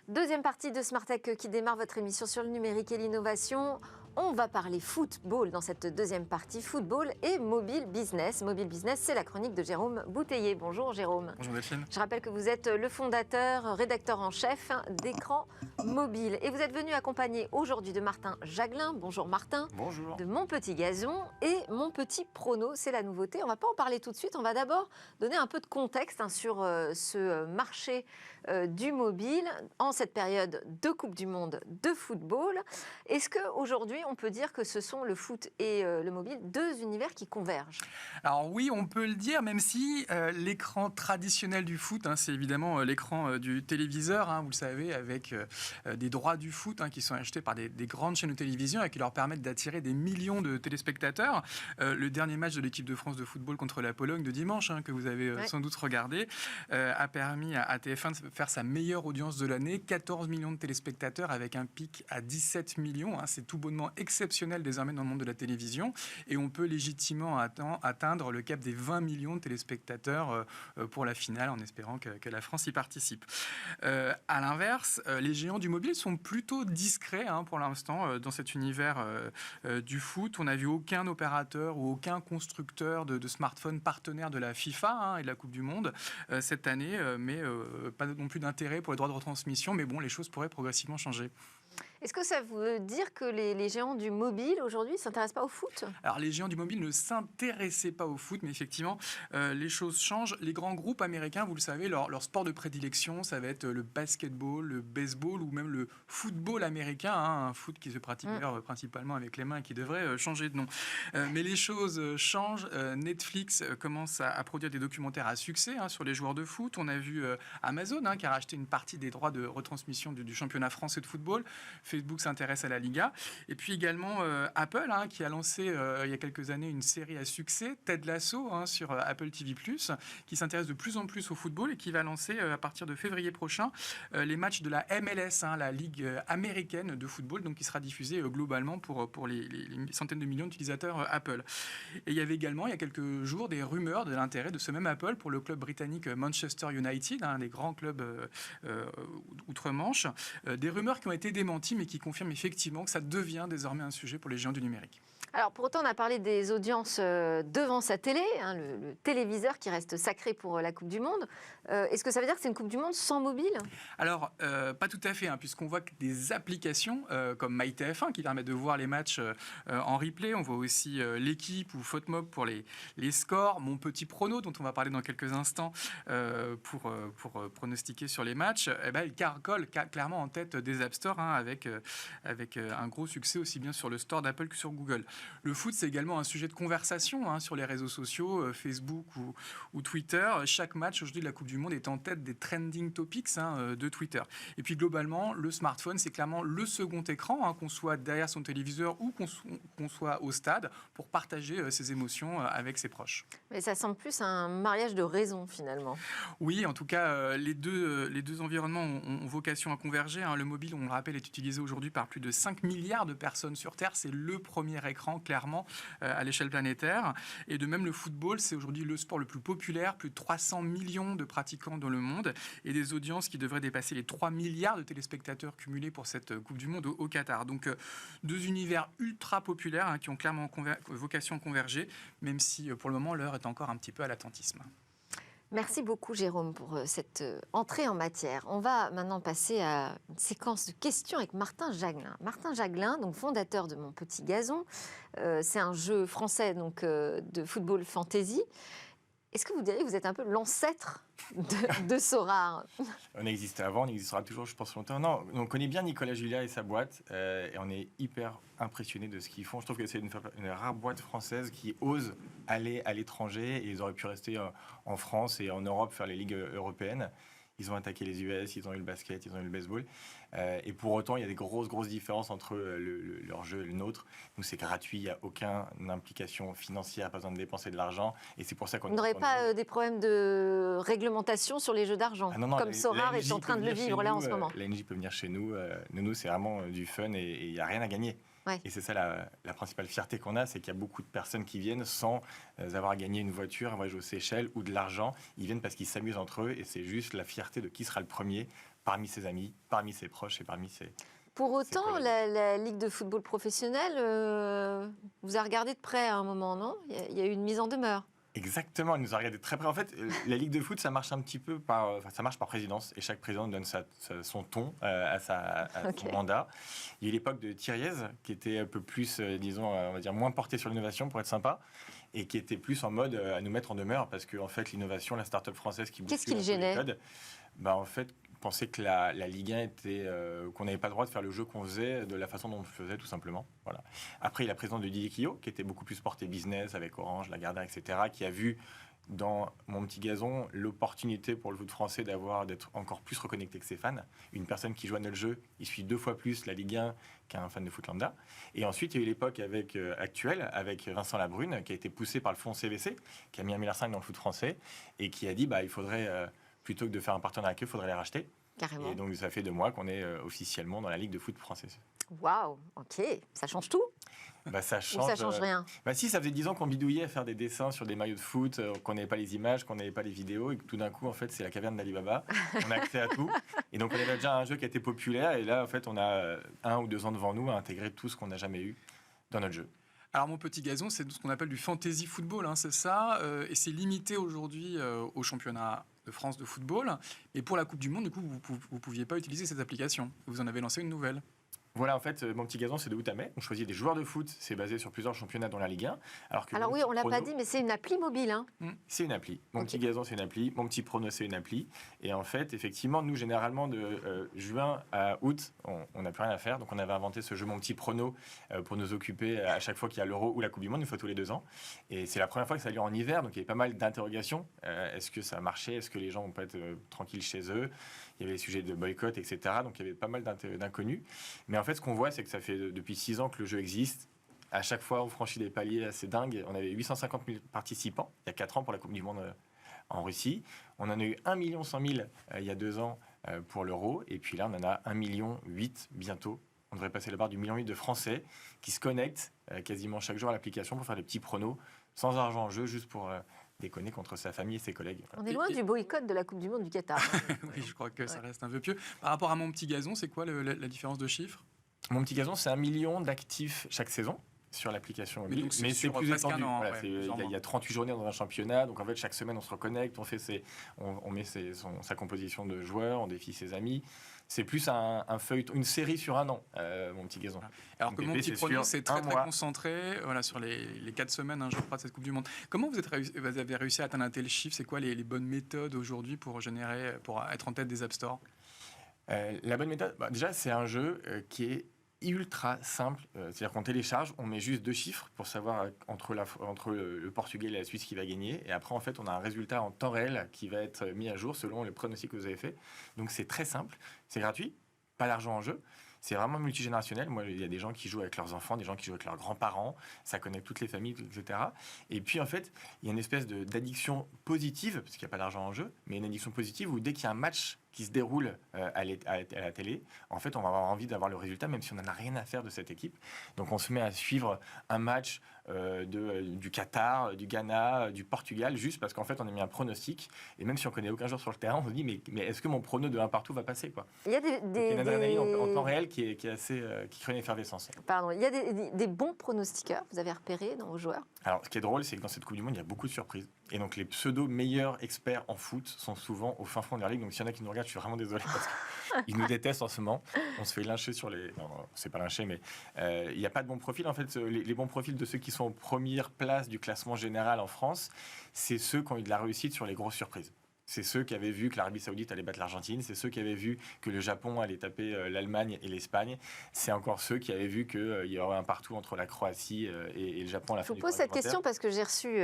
Deuxième partie de Smart Tech qui démarre votre émission sur le numérique et l'innovation. On va parler football dans cette deuxième partie, football et mobile business. Mobile business, c'est la chronique de Jérôme Bouteiller. Bonjour Jérôme. Bonjour Delphine. Je rappelle que vous êtes le fondateur, rédacteur en chef d'Écran Mobile. Et vous êtes venu accompagné aujourd'hui de Martin Jaglin. Bonjour Martin. Bonjour. De Mon Petit Gazon et Mon Petit Prono, c'est la nouveauté. On ne va pas en parler tout de suite, on va d'abord donner un peu de contexte sur ce marché du mobile en cette période de Coupe du Monde de football. Est-ce qu'aujourd'hui, on peut dire que ce sont le foot et le mobile, deux univers qui convergent? Alors oui, on peut le dire, même si l'écran traditionnel du foot, c'est évidemment l'écran du téléviseur, vous le savez, avec des droits du foot qui sont achetés par des grandes chaînes de télévision et qui leur permettent d'attirer des millions de téléspectateurs. Le dernier match de l'équipe de France de football contre la Pologne de dimanche, que vous avez sans doute regardé, a permis à TF1 de faire sa meilleure audience de l'année, 14 millions de téléspectateurs avec un pic à 17 millions. C'est tout bonnement exceptionnel désormais dans le monde de la télévision. Et on peut légitimement atteindre le cap des 20 millions de téléspectateurs pour la finale, en espérant que la France y participe. À l'inverse, les géants du mobile sont plutôt discrets pour l'instant dans cet univers du foot. On n'a vu aucun opérateur ou aucun constructeur de smartphones partenaire de la FIFA et de la Coupe du Monde cette année, mais pas non plus d'intérêt pour les droits de retransmission. Mais bon, les choses pourraient progressivement changer. Est-ce que ça veut dire que les géants du mobile, aujourd'hui, ne s'intéressent pas au foot? Alors, les géants du mobile ne s'intéressaient pas au foot, mais effectivement, les choses changent. Les grands groupes américains, vous le savez, leur sport de prédilection, ça va être le basketball, le baseball ou même le football américain, un foot qui se pratique d'ailleurs principalement avec les mains et qui devrait changer de nom. Mais les choses changent. Netflix commence à produire des documentaires à succès sur les joueurs de foot. On a vu Amazon qui a racheté une partie des droits de retransmission du championnat français de football. Facebook s'intéresse à la Liga. Et puis également Apple, qui a lancé il y a quelques années une série à succès, Ted Lasso, sur Apple TV+, qui s'intéresse de plus en plus au football et qui va lancer à partir de février prochain les matchs de la MLS, la Ligue américaine de football, donc qui sera diffusée globalement pour les centaines de millions d'utilisateurs Apple. Et il y avait également, il y a quelques jours, des rumeurs de l'intérêt de ce même Apple pour le club britannique Manchester United, un des grands clubs outre-Manche. Des rumeurs qui ont été démenties, mais qui confirme effectivement que ça devient désormais un sujet pour les géants du numérique. Alors, pour autant, on a parlé des audiences devant sa télé, le téléviseur qui reste sacré pour la Coupe du Monde. Est-ce que ça veut dire que c'est une Coupe du Monde sans mobile? Alors, pas tout à fait, puisqu'on voit que des applications comme MyTF1 qui permettent de voir les matchs en replay. On voit aussi l'équipe ou FootMob pour les scores. Mon Petit Prono, dont on va parler dans quelques instants pour pronostiquer sur les matchs. Il carcole clairement en tête des App Store avec un gros succès aussi bien sur le store d'Apple que sur Google. Le foot, c'est également un sujet de conversation sur les réseaux sociaux, Facebook ou Twitter. Chaque match aujourd'hui de la Coupe du Monde est en tête des trending topics de Twitter. Et puis globalement, le smartphone, c'est clairement le second écran, qu'on soit derrière son téléviseur ou qu'on soit au stade, pour partager ses émotions avec ses proches. Mais ça semble plus un mariage de raison, finalement. Oui, en tout cas, les deux environnements ont vocation à converger. Le mobile, on le rappelle, est utilisé aujourd'hui par plus de 5 milliards de personnes sur Terre. C'est le premier écran, clairement, à l'échelle planétaire. Et de même, le football, c'est aujourd'hui le sport le plus populaire, plus de 300 millions de pratiquants dans le monde et des audiences qui devraient dépasser les 3 milliards de téléspectateurs cumulés pour cette Coupe du Monde au Qatar. Donc, deux univers ultra populaires qui ont clairement vocation à converger, même si, pour le moment, l'heure est encore un petit peu à l'attentisme. Merci beaucoup Jérôme pour cette entrée en matière. On va maintenant passer à une séquence de questions avec Martin Jaglin. Martin Jaglin, donc fondateur de Mon Petit Gazon, c'est un jeu français donc, de football fantasy. Est-ce que vous diriez que vous êtes un peu l'ancêtre de Sorare? On existait avant, on existera toujours, je pense, longtemps. Non, on connaît bien Nicolas Julia et sa boîte, et on est hyper impressionné de ce qu'ils font. Je trouve que c'est une rare boîte française qui ose aller à l'étranger, et ils auraient pu rester en France et en Europe, faire les ligues européennes. Ils ont attaqué les US, ils ont eu le basket, ils ont eu le baseball. Et pour autant, il y a des grosses différences entre leur jeu et le nôtre. Nous, c'est gratuit, il n'y a aucune implication financière, pas besoin de dépenser de l'argent. Et c'est pour ça qu'on... Vous n'aurez pas des problèmes de réglementation sur les jeux d'argent, comme Sorare est en train de le vivre là en ce moment? L'ANJ peut venir chez nous. Nous, c'est vraiment du fun et il n'y a rien à gagner. Ouais. Et c'est ça la principale fierté qu'on a, c'est qu'il y a beaucoup de personnes qui viennent sans avoir gagné une voiture, un voyage aux Seychelles ou de l'argent. Ils viennent parce qu'ils s'amusent entre eux et c'est juste la fierté de qui sera le premier parmi ses amis, parmi ses proches et parmi ses... Pour autant, collègues. la Ligue de football professionnel vous a regardé de près à un moment, non? Il y a eu une mise en demeure. Exactement, elle nous a regardé de très près. En fait, la Ligue de foot, ça marche un petit peu ça marche par présidence et chaque président donne son ton à son mandat. Il y a eu l'époque de Thiriez qui était un peu plus, disons, on va dire moins porté sur l'innovation pour être sympa et qui était plus en mode à nous mettre en demeure parce que en fait, l'innovation, la start-up française qui Qu'est-ce qui bouscule le un peu les gênait? codes, en fait, pensait que la Ligue 1 était qu'on n'avait pas le droit de faire le jeu qu'on faisait de la façon dont on le faisait tout simplement. Voilà. Après, il y a la présidence de Didier Quillot qui était beaucoup plus porté business avec Orange, Lagardère, etc., qui a vu dans Mon Petit Gazon l'opportunité pour le foot français d'être encore plus reconnecté que ses fans. Une personne qui joue à notre jeu, il suit 2 fois plus la Ligue 1 qu'un fan de foot lambda. Et ensuite, il y a eu l'époque actuelle avec Vincent Labrune qui a été poussé par le fonds CVC, qui a mis 1,5 milliard dans le foot français et qui a dit il faudrait plutôt que de faire un partenariat avec eux, il faudrait les racheter. Carrément. Et donc, ça fait 2 mois qu'on est officiellement dans la Ligue de foot française. Waouh, ok. Ça change tout Ça ou change. ça change rien? Si, ça faisait 10 ans qu'on bidouillait à faire des dessins sur des maillots de foot, qu'on n'avait pas les images, qu'on n'avait pas les vidéos, et que tout d'un coup, en fait, c'est la caverne d'Alibaba. On a accès à tout. Et donc, on avait déjà un jeu qui a été populaire. Et là, en fait, on a 1 ou 2 ans devant nous à intégrer tout ce qu'on n'a jamais eu dans notre jeu. Alors, Mon Petit Gazon, c'est ce qu'on appelle du fantasy football, hein, c'est ça. Et c'est limité aujourd'hui au championnat de France de football. Et pour la Coupe du Monde, du coup, vous ne pouviez pas utiliser cette application. Vous en avez lancé une nouvelle. Voilà, en fait, Mon Petit Gazon, c'est de août à mai. On choisit des joueurs de foot. C'est basé sur plusieurs championnats dans la Ligue 1. Alors oui, on ne l'a pas dit, mais c'est une appli mobile. Hein. C'est une appli. Mon Petit Gazon, c'est une appli. Mon Petit Prono, c'est une appli. Et en fait, effectivement, nous, généralement, de juin à août, on n'a plus rien à faire. Donc, on avait inventé ce jeu Mon Petit Prono pour nous occuper à chaque fois qu'il y a l'Euro ou la Coupe du Monde, une fois tous les 2 ans. Et c'est la première fois que ça a lieu en hiver. Donc, il y avait pas mal d'interrogations. Est-ce que ça a marché? Est-ce que les gens vont pas être tranquilles chez eux? Il y avait les sujets de boycott, etc. Donc, il y avait pas mal d'inconnus. Mais en fait, ce qu'on voit, c'est que ça fait depuis 6 ans que le jeu existe. À chaque fois, on franchit des paliers assez dingues. On avait 850 000 participants il y a 4 ans pour la Coupe du Monde en Russie. On en a eu 1 100 000 il y a 2 ans pour l'Euro. Et puis là, on en a 1,8 million bientôt. On devrait passer la barre du 1,8 million de Français qui se connectent quasiment chaque jour à l'application pour faire des petits pronos sans argent en jeu, juste pour déconner contre sa famille et ses collègues. On est loin du boycott de la Coupe du Monde du Qatar. Oui, je crois que ça reste un peu pieux. Par rapport à Mon Petit Gazon, c'est quoi la différence de chiffres? Mon Petit Gazon, c'est 1 million d'actifs chaque saison sur l'application mobile. donc, Mais c'est plus presque étendu. un an, Voilà, ouais, il y a 38 journées dans un championnat. Donc en fait, chaque semaine, on se reconnecte, on met sa composition de joueurs, on défie ses amis. C'est plus un feuilleton, une série sur 1 an, Mon Petit Gazon. Alors que Donc, Mon BP, Petit c'est Prono, sur c'est un très mois. concentré sur les 4 semaines, je crois, de cette Coupe du Monde. Comment vous avez réussi à atteindre un tel chiffre? C'est quoi les bonnes méthodes aujourd'hui pour être en tête des App Store? La bonne méthode, déjà, c'est un jeu qui est ultra simple. C'est-à-dire qu'on télécharge, on met juste 2 chiffres pour savoir entre le Portugal et la Suisse qui va gagner. Et après, en fait, on a un résultat en temps réel qui va être mis à jour selon les pronostics que vous avez fait. Donc, c'est très simple. C'est gratuit, pas d'argent en jeu. C'est vraiment multigénérationnel. Moi, il y a des gens qui jouent avec leurs enfants, des gens qui jouent avec leurs grands-parents. Ça connecte toutes les familles, etc. Et puis, en fait, il y a une espèce d'addiction positive, parce qu'il n'y a pas d'argent en jeu, mais une addiction positive où dès qu'il y a un match qui se déroule à la télé, en fait, on va avoir envie d'avoir le résultat, même si on n'en a rien à faire de cette équipe. Donc, on se met à suivre un match du Qatar, du Ghana, du Portugal, juste parce qu'en fait, on a mis un pronostic. Et même si on connaît aucun joueur sur le terrain, on se dit, mais est-ce que mon prono de 1 partout va passer, quoi? Il y a Donc, il y a une adrénaline en temps réel qui est assez, qui crée une effervescence. Pardon, il y a des bons pronostiqueurs, vous avez repéré dans vos joueurs? Alors, ce qui est drôle, c'est que dans cette Coupe du Monde, il y a beaucoup de surprises. Et donc, les pseudo-meilleurs experts en foot sont souvent au fin fond de leur ligue. Donc, s'il y en a qui nous regardent, je suis vraiment désolé parce qu'ils nous détestent en ce moment. On se fait lyncher sur les... Non, c'est pas lyncher, mais il n'y a pas de bons profils. En fait, les bons profils de ceux qui sont aux premières places du classement général en France, c'est ceux qui ont eu de la réussite sur les grosses surprises. C'est ceux qui avaient vu que l'Arabie Saoudite allait battre l'Argentine. C'est ceux qui avaient vu que le Japon allait taper l'Allemagne et l'Espagne. C'est encore ceux qui avaient vu qu'il y aurait un partout entre la Croatie et le Japon à la fin du Je vous pose cette question parce que j'ai reçu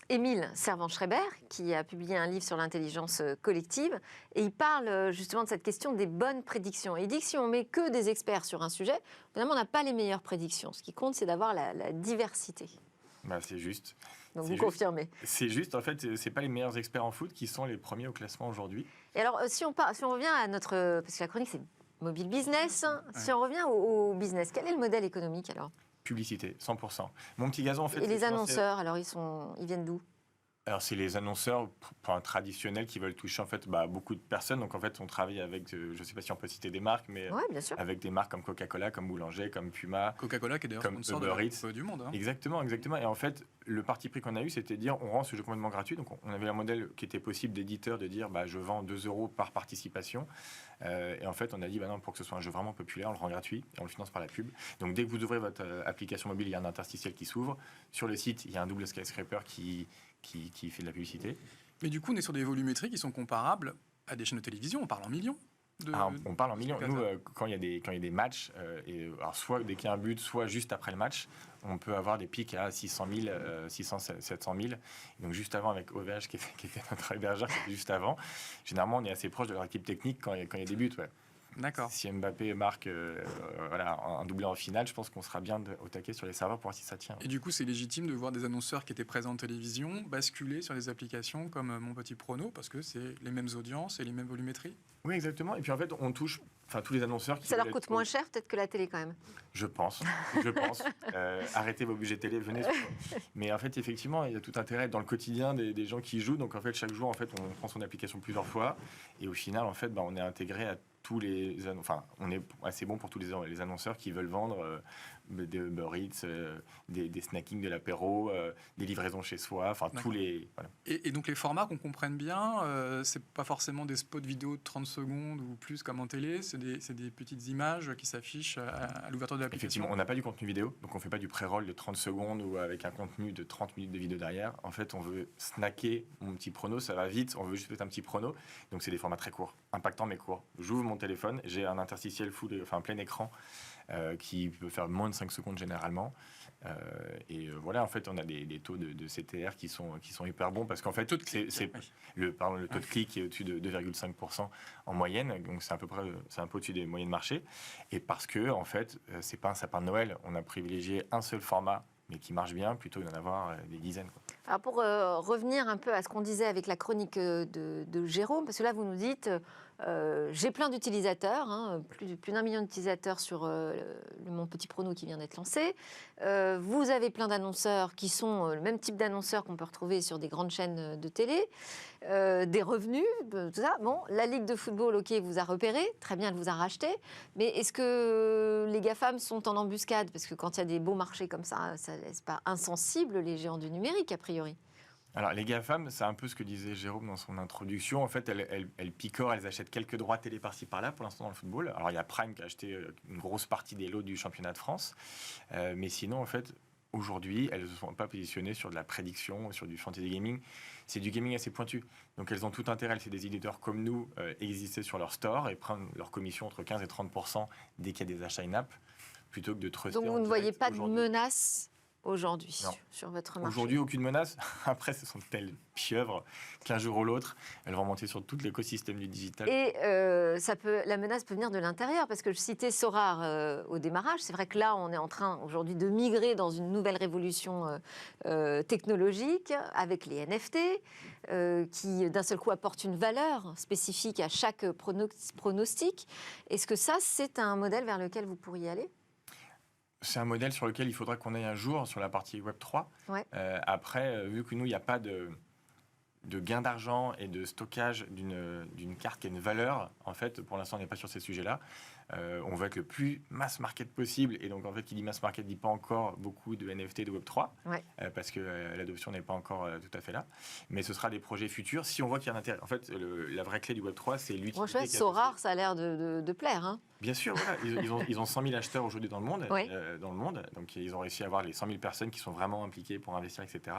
Émile Servan-Schreiber, qui a publié un livre sur l'intelligence collective. Et il parle justement de cette question des bonnes prédictions. Et il dit que si on met que des experts sur un sujet, finalement, on n'a pas les meilleures prédictions. Ce qui compte, c'est d'avoir la diversité. C'est juste. Donc C'est vous juste. confirmez. C'est juste, en fait, c'est pas les meilleurs experts en foot qui sont les premiers au classement aujourd'hui. Et alors, si on revient à notre... Parce que la chronique, c'est Mobile business. Ouais. Si on revient au business, quel est le modèle économique alors? Publicité, 100%. Mon petit gazon, en fait... Et les c'est financé- annonceurs, alors ils viennent d'où? Alors, c'est les annonceurs traditionnels qui veulent toucher en fait beaucoup de personnes. Donc, en fait, on travaille avec, je ne sais pas si on peut citer des marques, mais Oui, bien sûr. avec des marques comme Coca-Cola, comme Boulanger, comme Puma. Coca-Cola qui est d'ailleurs Comme sponsor de Uber la Eats. Coupe du Monde. Hein. Exactement, exactement. Et en fait, le parti pris qu'on a eu, c'était de dire on rend ce jeu complètement gratuit. Donc, on avait un modèle qui était possible d'éditeur de dire je vends 2 € par participation. Et en fait, on a dit non, pour que ce soit un jeu vraiment populaire, on le rend gratuit et on le finance par la pub. Donc, dès que vous ouvrez votre application mobile, il y a un interstitiel qui s'ouvre. Sur le site, il y a un double skyscraper qui fait de la publicité. Mais du coup, on est sur des volumétries qui sont comparables à des chaînes de télévision. On parle en millions. On parle en millions. Nous, spectateurs. quand il y a des matchs, alors soit dès qu'il y a un but, soit juste après le match, on peut avoir des pics à 600 000, 600, 700 000. Donc juste avant, avec OVH, qui était notre hébergeur, qui était juste avant, généralement, on est assez proche de leur équipe technique quand il y a des buts. Ouais. D'accord. Si Mbappé marque un doublé en finale, je pense qu'on sera bien au taquet sur les serveurs pour voir si ça tient. Et du coup, c'est légitime de voir des annonceurs qui étaient présents en télévision basculer sur des applications comme Mon Petit Prono, parce que c'est les mêmes audiences et les mêmes volumétries. Oui, exactement. Et puis en fait, on touche tous les annonceurs qui Ça leur veulent coûte être- moins cher peut-être que la télé quand même. Je pense. Arrêtez vos budgets télé, venez. Mais en fait, effectivement, il y a tout intérêt dans le quotidien des gens qui jouent. Donc en fait, chaque jour, en fait, on prend son application plusieurs fois. Et au final, en fait, on est intégré à tous les... Enfin, on est assez bon pour tous les annonceurs qui veulent vendre des Uber Eats, des snackings de l'apéro, des livraisons chez soi, enfin tous les... Voilà. Et donc les formats qu'on comprenne bien, c'est pas forcément des spots vidéo de 30 secondes ou plus comme en télé, c'est des petites images qui s'affichent à l'ouverture de l'application. Effectivement, on n'a pas du contenu vidéo, donc on ne fait pas du pré-roll de 30 secondes ou avec un contenu de 30 minutes de vidéo derrière. En fait, on veut snacker mon petit prono, ça va vite, on veut juste mettre un petit prono. Donc c'est des formats très courts, impactants mais courts. J'ouvre mon téléphone, j'ai un interstitiel plein écran qui peut faire moins de 5 secondes généralement. Voilà, en fait, on a des taux de CTR qui sont hyper bons parce qu'en fait, le taux de clic est au-dessus de 2,5% en moyenne, donc c'est un peu au-dessus des moyennes marché. Et parce que, en fait, c'est pas un sapin de Noël, on a privilégié un seul format, mais qui marche bien, plutôt que d'en avoir des dizaines. Quoi. Alors pour revenir un peu à ce qu'on disait avec la chronique de Jérôme, parce que là vous nous dites j'ai plein d'utilisateurs, plus d'1 million d'utilisateurs sur mon petit prono qui vient d'être lancé. Vous avez plein d'annonceurs qui sont le même type d'annonceurs qu'on peut retrouver sur des grandes chaînes de télé, des revenus, tout ça. Bon, la Ligue de football, ok, vous a repéré, très bien, elle vous a racheté, mais est-ce que les GAFAM sont en embuscade? Parce que quand il y a des beaux marchés comme ça ne laisse pas insensibles les géants du numérique, a priori. Alors, les GAFAM, c'est un peu ce que disait Jérôme dans son introduction. En fait, elles picorent, elles achètent quelques droits télé par-ci par-là pour l'instant dans le football. Alors, il y a Prime qui a acheté une grosse partie des lots du championnat de France. Mais sinon, en fait, aujourd'hui, elles ne se sont pas positionnées sur de la prédiction, sur du fantasy gaming. C'est du gaming assez pointu. Donc, elles ont tout intérêt, c'est des éditeurs comme nous, exister sur leur store et prendre leur commission entre 15 et 30% dès qu'il y a des achats in-app, plutôt que de truster. Donc, vous ne voyez pas de menace aujourd'hui sur votre marché? Aujourd'hui, aucune menace. Après, ce sont telles pieuvres qu'un jour ou l'autre, elles vont monter sur tout l'écosystème du digital. Et la menace peut venir de l'intérieur, parce que je citais Sorare au démarrage. C'est vrai que là, on est en train aujourd'hui de migrer dans une nouvelle révolution technologique avec les NFT, qui d'un seul coup apportent une valeur spécifique à chaque pronostic. Est-ce que ça, c'est un modèle vers lequel vous pourriez aller ? C'est un modèle sur lequel il faudra qu'on aille un jour sur la partie Web3. Ouais. Après, vu que nous, il n'y a pas de gain d'argent et de stockage d'une carte qui a une valeur, en fait, pour l'instant, on n'est pas sur ces sujets-là. On veut être le plus mass market possible. Et donc, en fait, qui dit mass market ne dit pas encore beaucoup de NFT, de Web3, parce que l'adoption n'est pas encore tout à fait là. Mais ce sera des projets futurs si on voit qu'il y a un intérêt. En fait, la vraie clé du Web3, c'est l'utilité. Sorare, ça a l'air de plaire. Hein. Bien sûr, voilà. Ils ont 100 000 acheteurs aujourd'hui dans le monde. Oui. Donc, ils ont réussi à avoir les 100 000 personnes qui sont vraiment impliquées pour investir, etc.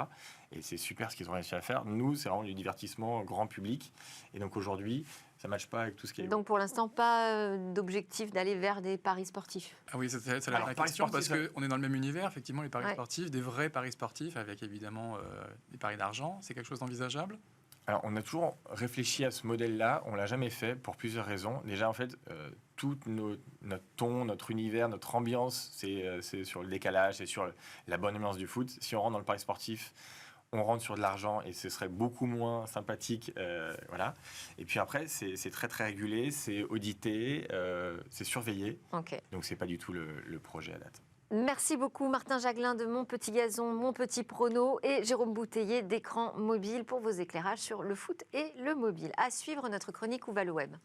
Et c'est super ce qu'ils ont réussi à faire. Nous, c'est vraiment du divertissement grand public. Et donc, aujourd'hui, ça ne matche pas avec tout ce qui est... Donc, pour l'instant, pas d'objectif d'aller vers des paris sportifs. Ah oui, c'est la paris question, parce sportifs, qu'on est dans le même univers, effectivement, les paris sportifs, des vrais paris sportifs, avec évidemment des paris d'argent. C'est quelque chose d'envisageable ? Alors, on a toujours réfléchi à ce modèle-là. On ne l'a jamais fait pour plusieurs raisons. Déjà, en fait, tout notre ton, notre univers, notre ambiance, c'est sur le décalage, c'est sur la bonne ambiance du foot. Si on rentre dans le pari sportif, on rentre sur de l'argent et ce serait beaucoup moins sympathique. Voilà. Et puis après, c'est très très régulé, c'est audité, c'est surveillé. Ok. Donc c'est pas du tout le projet à date. Merci beaucoup Martin Jaglin de Mon Petit Gazon, Mon Petit Prono et Jérôme Bouteiller d'Écran Mobile pour vos éclairages sur le foot et le mobile. À suivre notre chronique Où va le web.